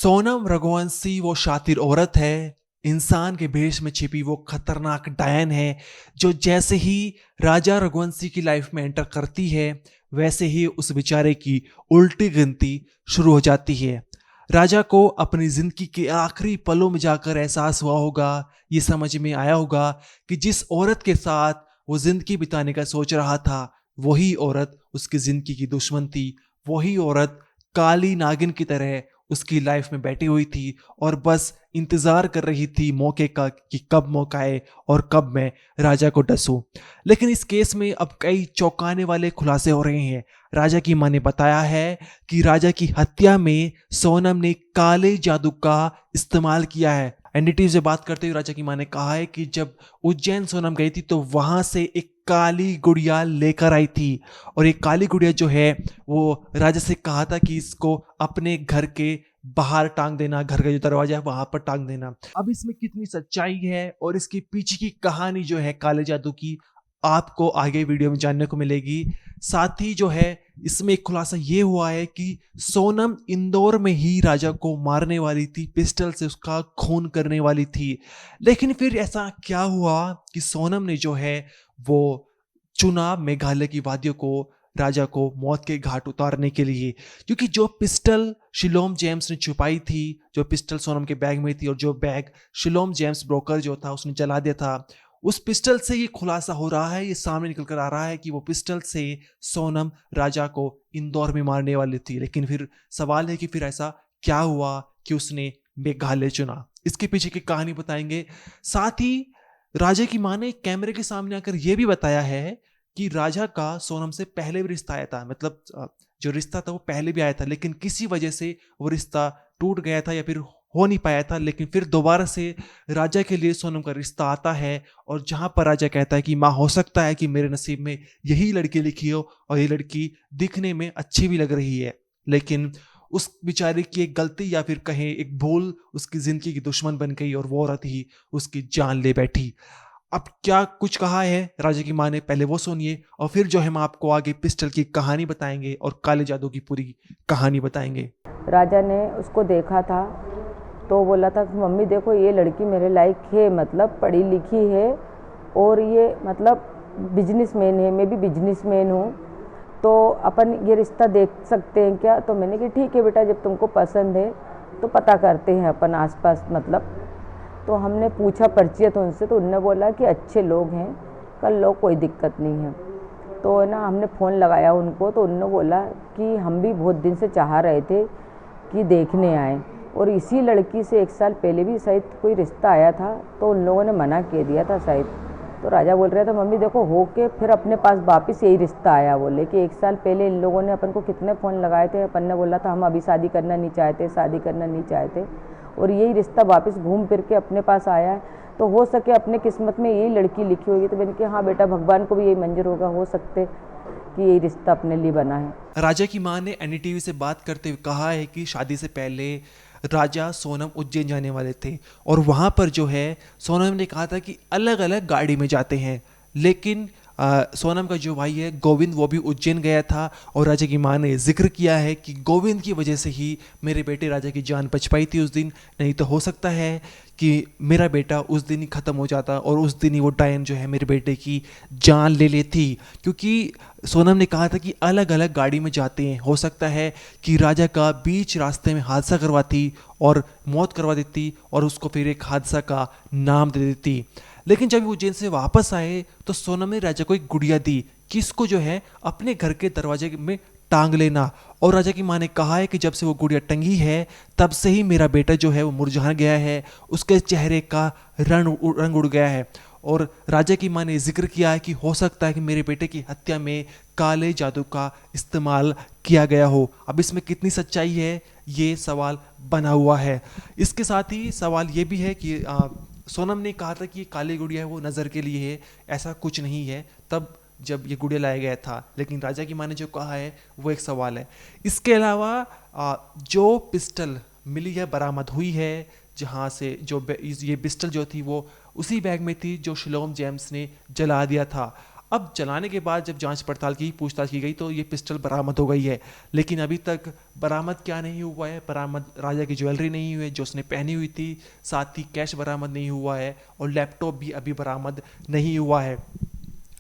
सोनम रघुवंशी वो शातिर औरत है, इंसान के भेष में छिपी वो खतरनाक डायन है, जो जैसे ही राजा रघुवंशी की लाइफ में एंटर करती है वैसे ही उस बेचारे की उल्टी गिनती शुरू हो जाती है। राजा को अपनी जिंदगी के आखिरी पलों में जाकर एहसास हुआ होगा, ये समझ में आया होगा कि जिस औरत के साथ वो जिंदगी बिताने का सोच रहा था वही औरत उसकी जिंदगी की दुश्मन थी। वही औरत काली नागिन की तरह उसकी लाइफ में बैठी हुई थी और बस इंतजार कर रही थी मौके का कि कब मौका आए और कब मैं राजा को डसूं। लेकिन इस केस में अब कई चौंकाने वाले खुलासे हो रहे हैं। राजा की मां ने बताया है कि राजा की हत्या में सोनम ने काले जादू का इस्तेमाल किया है। एनडीटीवी से बात करते हुए राजा की मां ने कहा है कि जब उज्जैन सोनम गई थी तो वहां से एक काली गुड़िया लेकर आई थी और एक काली गुड़िया जो है वो राजा से कहा था कि इसको अपने घर के बाहर टांग देना, घर का जो दरवाजा है वहां पर टांग देना। अब इसमें कितनी सच्चाई है और इसके पीछे की कहानी जो है काले जादू की, आपको आगे वीडियो में जानने को मिलेगी। साथ ही जो है इसमें एक खुलासा ये हुआ है कि सोनम इंदौर में ही राजा को मारने वाली थी, पिस्टल से उसका खून करने वाली थी। लेकिन फिर ऐसा क्या हुआ कि सोनम ने जो है वो चुना मेघालय की वादियों को राजा को मौत के घाट उतारने के लिए, क्योंकि जो पिस्टल शिलोम जेम्स ने छुपाई थी, जो पिस्टल सोनम के बैग में थी और जो बैग शिलोम जेम्स ब्रोकर जो था उसने जला दिया था, उस पिस्टल से ये खुलासा हो रहा है, ये सामने निकल कर आ रहा है कि वो पिस्टल से सोनम राजा को इंदौर में मारने वाली थी। लेकिन फिर सवाल है कि फिर ऐसा क्या हुआ कि उसने मेघालय चुना, इसके पीछे की कहानी बताएंगे। साथ ही राजा की मां ने कैमरे के सामने आकर यह भी बताया है कि राजा का सोनम से पहले भी रिश्ता आया था, मतलब जो रिश्ता था वो पहले भी आया था, लेकिन किसी वजह से वो रिश्ता टूट गया था या फिर हो नहीं पाया था। लेकिन फिर दोबारा से राजा के लिए सोनम का रिश्ता आता है और जहां पर राजा कहता है कि माँ हो सकता है कि मेरे नसीब में यही लड़की लिखी हो और ये लड़की दिखने में अच्छी भी लग रही है, लेकिन उस बेचारे की एक गलती या फिर कहें एक भूल उसकी जिंदगी की दुश्मन बन गई और वो औरत ही उसकी जान ले बैठी। अब क्या कुछ कहा है राजा की मां ने, पहले वो सुनिए और फिर जो है हम आपको आगे पिस्टल की कहानी बताएंगे और काले जादू की पूरी कहानी बताएंगे। राजा ने उसको देखा था तो बोला था कि मम्मी देखो ये लड़की मेरे लायक है, मतलब पढ़ी लिखी है और ये मतलब बिजनेसमैन है, मैं भी बिजनेसमैन हूँ, तो अपन ये रिश्ता देख सकते हैं क्या। तो मैंने कहा ठीक है बेटा, जब तुमको पसंद है तो पता करते हैं अपन आसपास, मतलब तो हमने पूछा परिचित उनसे, तो उनने बोला कि अच्छे लोग हैं, कर लो कोई दिक्कत नहीं है। तो है ना, हमने फ़ोन लगाया उनको तो उन्होंने बोला कि हम भी बहुत दिन से चाह रहे थे कि देखने आए, और इसी लड़की से 1 साल पहले भी शायद कोई रिश्ता आया था तो उन लोगों ने मना कर दिया था शायद। तो राजा बोल रहा था मम्मी देखो हो के फिर अपने पास वापस यही रिश्ता आया, बोले कि 1 साल पहले इन लोगों ने अपन को कितने फ़ोन लगाए थे, अपन ने बोला था हम अभी शादी करना नहीं चाहते, शादी करना नहीं चाहते, और यही रिश्ता वापस घूम फिर के अपने पास आया है। तो हो सके अपने किस्मत में यही लड़की लिखी होगी। तो मैंने कहा हाँ बेटा, भगवान को भी यही मंजूर होगा, हो सकते कि यही रिश्ता अपने लिए बना है। राजा की मां ने एनडीटीवी से बात करते हुए कहा है कि शादी से पहले राजा सोनम उज्जैन जाने वाले थे और वहां पर जो है सोनम ने कहा था कि अलग अलग गाड़ी में जाते हैं, लेकिन सोनम का जो भाई है गोविंद वो भी उज्जैन गया था और राजा की मां ने जिक्र किया है कि गोविंद की वजह से ही मेरे बेटे राजा की जान बच पाई थी उस दिन, नहीं तो हो सकता है कि मेरा बेटा उस दिन ही ख़त्म हो जाता और उस दिन ही वो डायन जो है मेरे बेटे की जान ले लेती। क्योंकि सोनम ने कहा था कि अलग अलग गाड़ी में जाते हैं, हो सकता है कि राजा का बीच रास्ते में हादसा करवाती और मौत करवा देती और उसको फिर एक हादसा का नाम दे देती। लेकिन जब वो उज्जैन से वापस आए तो सोनम ने राजा को एक गुड़िया दी कि इसको जो है अपने घर के दरवाजे में टांग लेना, और राजा की मां ने कहा है कि जब से वो गुड़िया टंगी है तब से ही मेरा बेटा जो है वो मुरझा गया है, उसके चेहरे का रंग उड़ गया है। और राजा की मां ने जिक्र किया है कि हो सकता है कि मेरे बेटे की हत्या में काले जादू का इस्तेमाल किया गया हो। अब इसमें कितनी सच्चाई है ये सवाल बना हुआ है। इसके साथ ही सवाल ये भी है कि सोनम ने कहा था कि ये काली गुड़िया है वो नज़र के लिए है, ऐसा कुछ नहीं है तब जब ये गुड़िया लाया गया था, लेकिन राजा की मां ने जो कहा है वो एक सवाल है। इसके अलावा जो पिस्टल मिली है, बरामद हुई है, जहाँ से जो ये पिस्टल जो थी वो उसी बैग में थी जो शिलोम जेम्स ने जला दिया था। अब चलाने के बाद जब जांच पड़ताल की पूछताछ की गई तो ये पिस्टल बरामद हो गई है, लेकिन अभी तक बरामद क्या नहीं हुआ है, बरामद राजा की ज्वेलरी नहीं हुई है जो उसने पहनी हुई थी, साथ ही कैश बरामद नहीं हुआ है और लैपटॉप भी अभी बरामद नहीं हुआ है।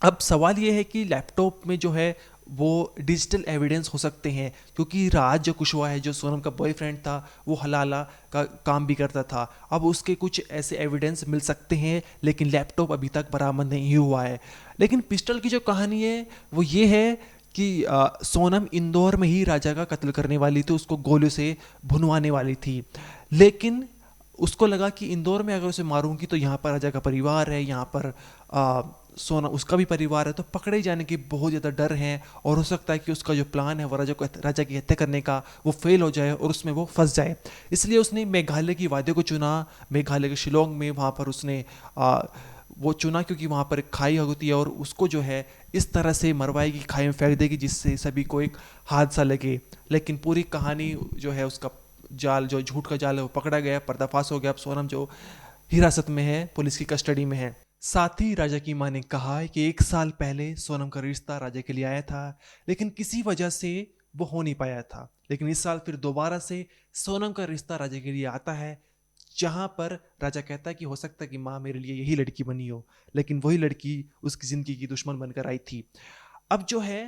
अब सवाल ये है कि लैपटॉप में जो है वो डिजिटल एविडेंस हो सकते हैं, क्योंकि राज जो कुशवाहा है जो सोनम का बॉयफ्रेंड था वो हलाला का काम भी करता था। अब उसके कुछ ऐसे एविडेंस मिल सकते हैं, लेकिन लैपटॉप अभी तक बरामद नहीं हुआ है। लेकिन पिस्टल की जो कहानी है वो ये है कि सोनम इंदौर में ही राजा का कत्ल करने वाली थी, उसको गोलियों से भुनवाने वाली थी। लेकिन उसको लगा कि इंदौर में अगर उसे मारूंगी तो यहाँ पर राजा का परिवार है, यहाँ पर सोना उसका भी परिवार है, तो पकड़े जाने के बहुत ज़्यादा डर हैं और हो सकता है कि उसका जो प्लान है वो राजा की हत्या करने का वो फेल हो जाए और उसमें वो फंस जाए। इसलिए उसने मेघालय की वादियों को चुना, मेघालय के शिलोंग में वहाँ पर उसने वो चुना क्योंकि वहाँ पर एक खाई होती है और उसको जो है इस तरह से मरवाएगी, खाई में फेंक देगी जिससे सभी को एक हादसा लगे। लेकिन पूरी कहानी जो है उसका जाल, जो झूठ का जाल है वो पकड़ा गया, पर्दाफाश हो गया। अब सोनम जो हिरासत में है, पुलिस की कस्टडी में है। साथ ही राजा की मां ने कहा है कि 1 साल पहले सोनम का रिश्ता राजा के लिए आया था, लेकिन किसी वजह से वो हो नहीं पाया था। लेकिन इस साल फिर दोबारा से सोनम का रिश्ता राजा के लिए आता है, जहां पर राजा कहता है कि हो सकता है कि माँ मेरे लिए यही लड़की बनी हो, लेकिन वही लड़की उसकी जिंदगी की दुश्मन बनकर आई थी। अब जो है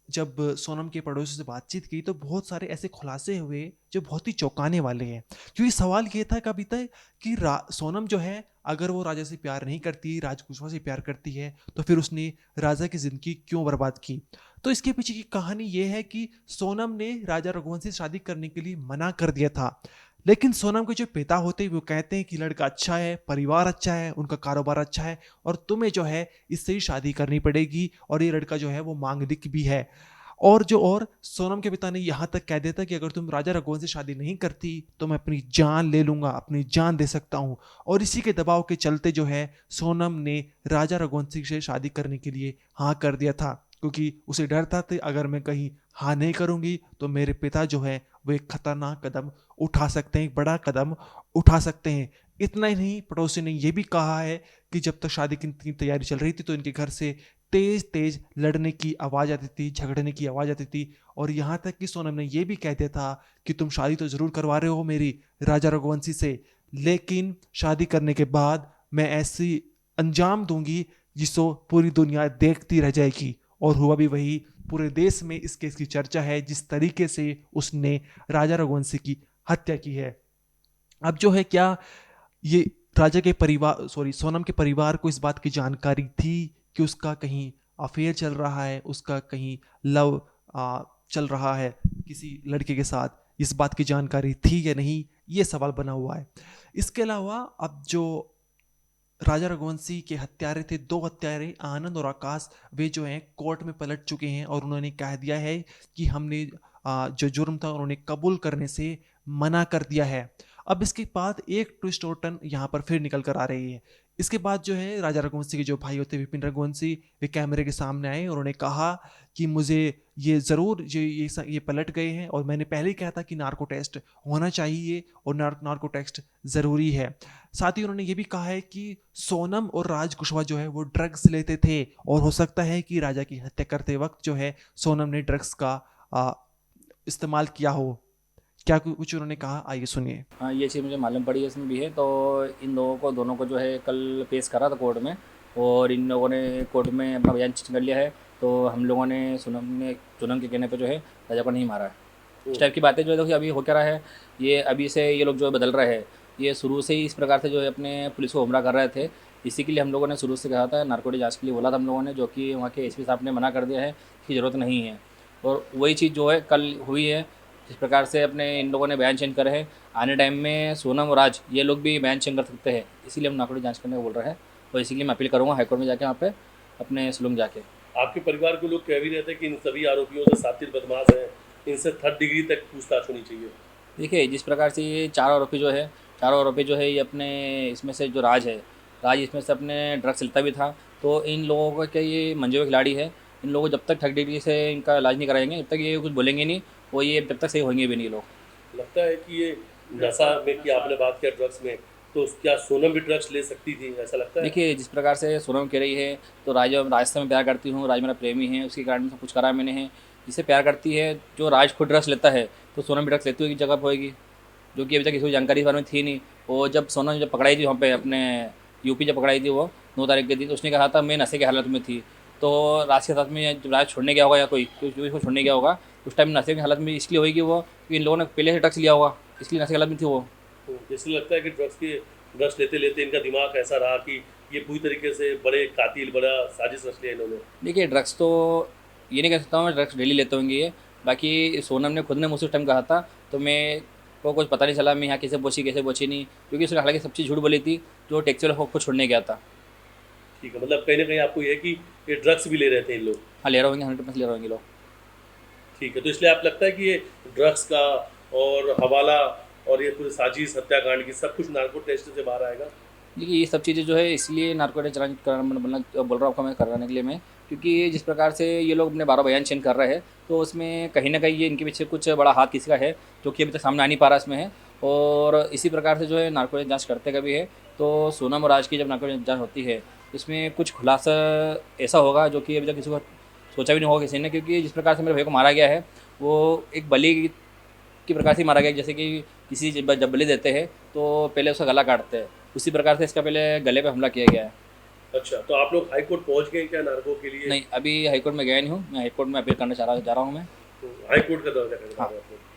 जब सोनम के पड़ोसी से बातचीत की तो बहुत सारे ऐसे खुलासे हुए जो बहुत ही चौंकाने वाले हैं। क्योंकि सवाल ये था कभी तक कि सोनम जो है अगर वो राजा से प्यार नहीं करती, राज कुशवाहा से प्यार करती है, तो फिर उसने राजा की जिंदगी क्यों बर्बाद की। तो इसके पीछे की कहानी ये है कि सोनम ने राजा रघुवंशी से शादी करने के लिए मना कर दिया था, लेकिन सोनम के जो पिता होते हैं वो कहते हैं कि लड़का अच्छा है, परिवार अच्छा है, उनका कारोबार अच्छा है और तुम्हें जो है इससे ही शादी करनी पड़ेगी और ये लड़का जो है वो मांगलिक भी है। और सोनम के पिता ने यहाँ तक कह दिया था कि अगर तुम राजा रघुवंश से शादी नहीं करती तो मैं अपनी जान ले लूंगा, अपनी जान दे सकता हूँ। और इसी के दबाव के चलते जो है सोनम ने राजा रघुवंशी से शादी करने के लिए हाँ कर दिया था, क्योंकि उसे डर था कि अगर मैं कहीं हाँ नहीं करूंगी तो मेरे पिता जो है वो एक खतरनाक कदम उठा सकते हैं, एक बड़ा कदम उठा सकते हैं। इतना ही नहीं, पड़ोसी ने यह भी कहा है कि जब तक शादी की तैयारी चल रही थी तो इनके घर से तेज तेज लड़ने की आवाज़ आती थी, झगड़ने की आवाज़ आती थी। और यहाँ तक कि सोनम ने यह भी कह दिया था कि तुम शादी तो ज़रूर करवा रहे हो मेरी राजा रघुवंशी से, लेकिन शादी करने के बाद मैं ऐसी अंजाम दूंगी जिसको पूरी दुनिया देखती रह जाएगी। और हुआ भी वही, पूरे देश में इस केस की चर्चा है जिस तरीके से उसने राजा रघुवंशी की हत्या की है। अब जो है क्या ये राजा के परिवार सोनम के परिवार को इस बात की जानकारी थी कि उसका कहीं अफेयर चल रहा है, उसका कहीं लव चल रहा है किसी लड़के के साथ, इस बात की जानकारी थी या नहीं, ये सवाल बना हुआ है। इसके अलावा अब जो राजा रघुवंशी के हत्यारे थे, 2 हत्यारे आनंद और आकाश, वे जो हैं कोर्ट में पलट चुके हैं और उन्होंने कह दिया है कि हमने जो जुर्म था उन्होंने कबूल करने से मना कर दिया है। अब इसके बाद एक ट्विस्ट और टर्न यहाँ पर फिर निकल कर आ रही है। इसके बाद जो है राजा रघुवंशी के जो भाई होते विपिन रघुवंशी, वे कैमरे के सामने आए और उन्होंने कहा कि मुझे ये ज़रूर ये पलट गए हैं और मैंने पहले ही कहा था कि नार्को टेस्ट होना चाहिए और नार्को टेस्ट ज़रूरी है। साथ ही उन्होंने ये भी कहा है कि सोनम और राज कुशवाहा जो है वो ड्रग्स लेते थे और हो सकता है कि राजा की हत्या करते वक्त जो है सोनम ने ड्रग्स का इस्तेमाल किया हो। क्या कुछ उन्होंने कहा, आइए सुनिए। हाँ, ये चीज़ मुझे मालूम पड़ी है, इसमें भी है। तो इन दोनों को जो है कल पेश करा था कोर्ट में और इन लोगों ने कोर्ट में अपना बयान चेंज कर लिया है। तो हम लोगों ने सोनम के कहने पे जो है राजा को नहीं मारा है। इस टाइप की बातें जो है देखिए अभी हो क्या रहा है, ये अभी से ये लोग जो है बदल रहे हैं। ये शुरू से ही इस प्रकार से जो है अपने पुलिस को गुमराह कर रहे थे। इसी के लिए हम लोगों ने शुरू से कहा था, नारकोटिक जांच के लिए बोला था हम लोगों ने, जो कि वहाँ के एसपी साहब ने मना कर दिया है कि ज़रूरत नहीं है। और वही चीज़ जो है कल हुई है। जिस प्रकार से अपने इन लोगों ने बयान चेंज करे हैं, आने टाइम में सोनम और राज ये लोग भी बयान चेंज कर सकते हैं। इसीलिए हम नारकोटिक जांच करने को बोल रहे हैं और इसीलिए मैं अपील करूँगा हाईकोर्ट में जाके, वहाँ पे अपने शिलोंग जाके। आपके परिवार के लोग कह भी रहे थे कि इन सभी आरोपियों से सातिर बदमाश हैं, इनसे 3rd डिग्री तक पूछताछ होनी चाहिए। देखिए जिस प्रकार से ये चारों आरोपी जो है ये अपने इसमें से जो राज इसमें से अपने ड्रग्स लेता भी था। तो इन लोगों को क्या, ये मंजे हुए खिलाड़ी है। इन लोगों को जब तक 3rd डिग्री से इनका इलाज नहीं कराएंगे, जब तक ये कुछ बोलेंगे नहीं, वो ये जब तक सही होंगे भी नहीं लोग। लगता है कि ये नशा में, कि आपने बात किया ड्रग्स में, तो क्या सोनम भी ड्रग्स ले सकती थी, ऐसा लगता है? देखिए जिस प्रकार से सोनम कह रही है तो राज से मैं प्यार करती हूँ, राज मेरा प्रेमी है, उसके कारण सब कुछ करा मैंने है। जिससे प्यार करती है, जो राज खुद ड्रग्स लेता है तो सोनम भी ड्रग्स लेती हुई जगह पर होएगी, जो कि अभी तक किसी को जानकारी इस बारे में थी नहीं। और जब सोनम जब पकड़ाई थी वहाँ पे अपने यूपी जब पकड़ाई थी वो 9 तारीख के दिन, तो उसने कहा था मैं नशे की हालत में थी। तो राज के साथ में जब राज छोड़ने गया होगा या कोई जो इसको छोड़ने गया होगा उस टाइम नशे की हालत में इसलिए होगी वो कि इन लोगों ने पहले से ड्रग्स लिया होगा, इसलिए नशे की हालत में थी वो। इसलिए लगता है कि ड्रग्स लेते लेते इनका दिमाग ऐसा रहा कि ये पूरी तरीके से बड़े कातिल, बड़ा साजिश रच लिया इन्होंने। देखिए ड्रग्स तो ये नहीं कह सकता हूँ मैं ड्रग्स डेली लेते होंगे ये। बाकी सोनम ने खुद ने मुझसे उस टाइम कहा था, तो मैं को कुछ पता नहीं चला मैं यहाँ कैसे पहुँची नहीं, क्योंकि उसने हालांकि सब चीज़ झूठ बोली थी जो टैक्सी वाले को छोड़ने गया था। ठीक है, मतलब कहीं ना कहीं आपको ये है कि ये ड्रग्स भी ले रहे थे इन लोग। हाँ ले रहे होंगे, 100% ले रहे होंगे लोग। ठीक है, तो इसलिए आप लगता है कि ये ड्रग्स का और हवाला और ये पूरी साजिश हत्याकांड की सब कुछ नार्को टेस्ट से बाहर आएगा? देखिए ये सब चीज़ें जो है इसलिए नार्कोटिक चलान कराना बोल रहा हूँ आपको मैं करवाने के लिए मैं, क्योंकि जिस प्रकार से ये लोग अपने 12 बयान चेंज कर रहे हैं तो उसमें कहीं ना कहीं ये इनके पीछे कुछ बड़ा हाथ किसी का है जो कि अभी तक सामने आ नहीं पा रहा इसमें है। और इसी प्रकार से जो है नार्कोटिक जांच करते कभी है तो सोनम और राज की जब नार्कोटिक जांच होती है इसमें कुछ खुलासा ऐसा होगा जो कि अभी तक किसी को सोचा भी नहीं होगा किसी ने, क्योंकि जिस प्रकार से मेरे भाई को मारा गया है वो एक बलि की प्रकार से मारा गया, जैसे कि किसी जब बलि देते हैं तो पहले उसका गला काटते हैं, उसी प्रकार से इसका पहले गले पे हमला किया गया है। अच्छा, तो आप लोग हाई कोर्ट पहुंच गए क्या नार्को के लिए? नहीं अभी हाईकोर्ट में गया नहीं हूँ, मैं हाईकोर्ट में अपील करना जा रहा हूँ मैं। हाई कोर्ट का दर्जा करना हाँ। है आप लोग।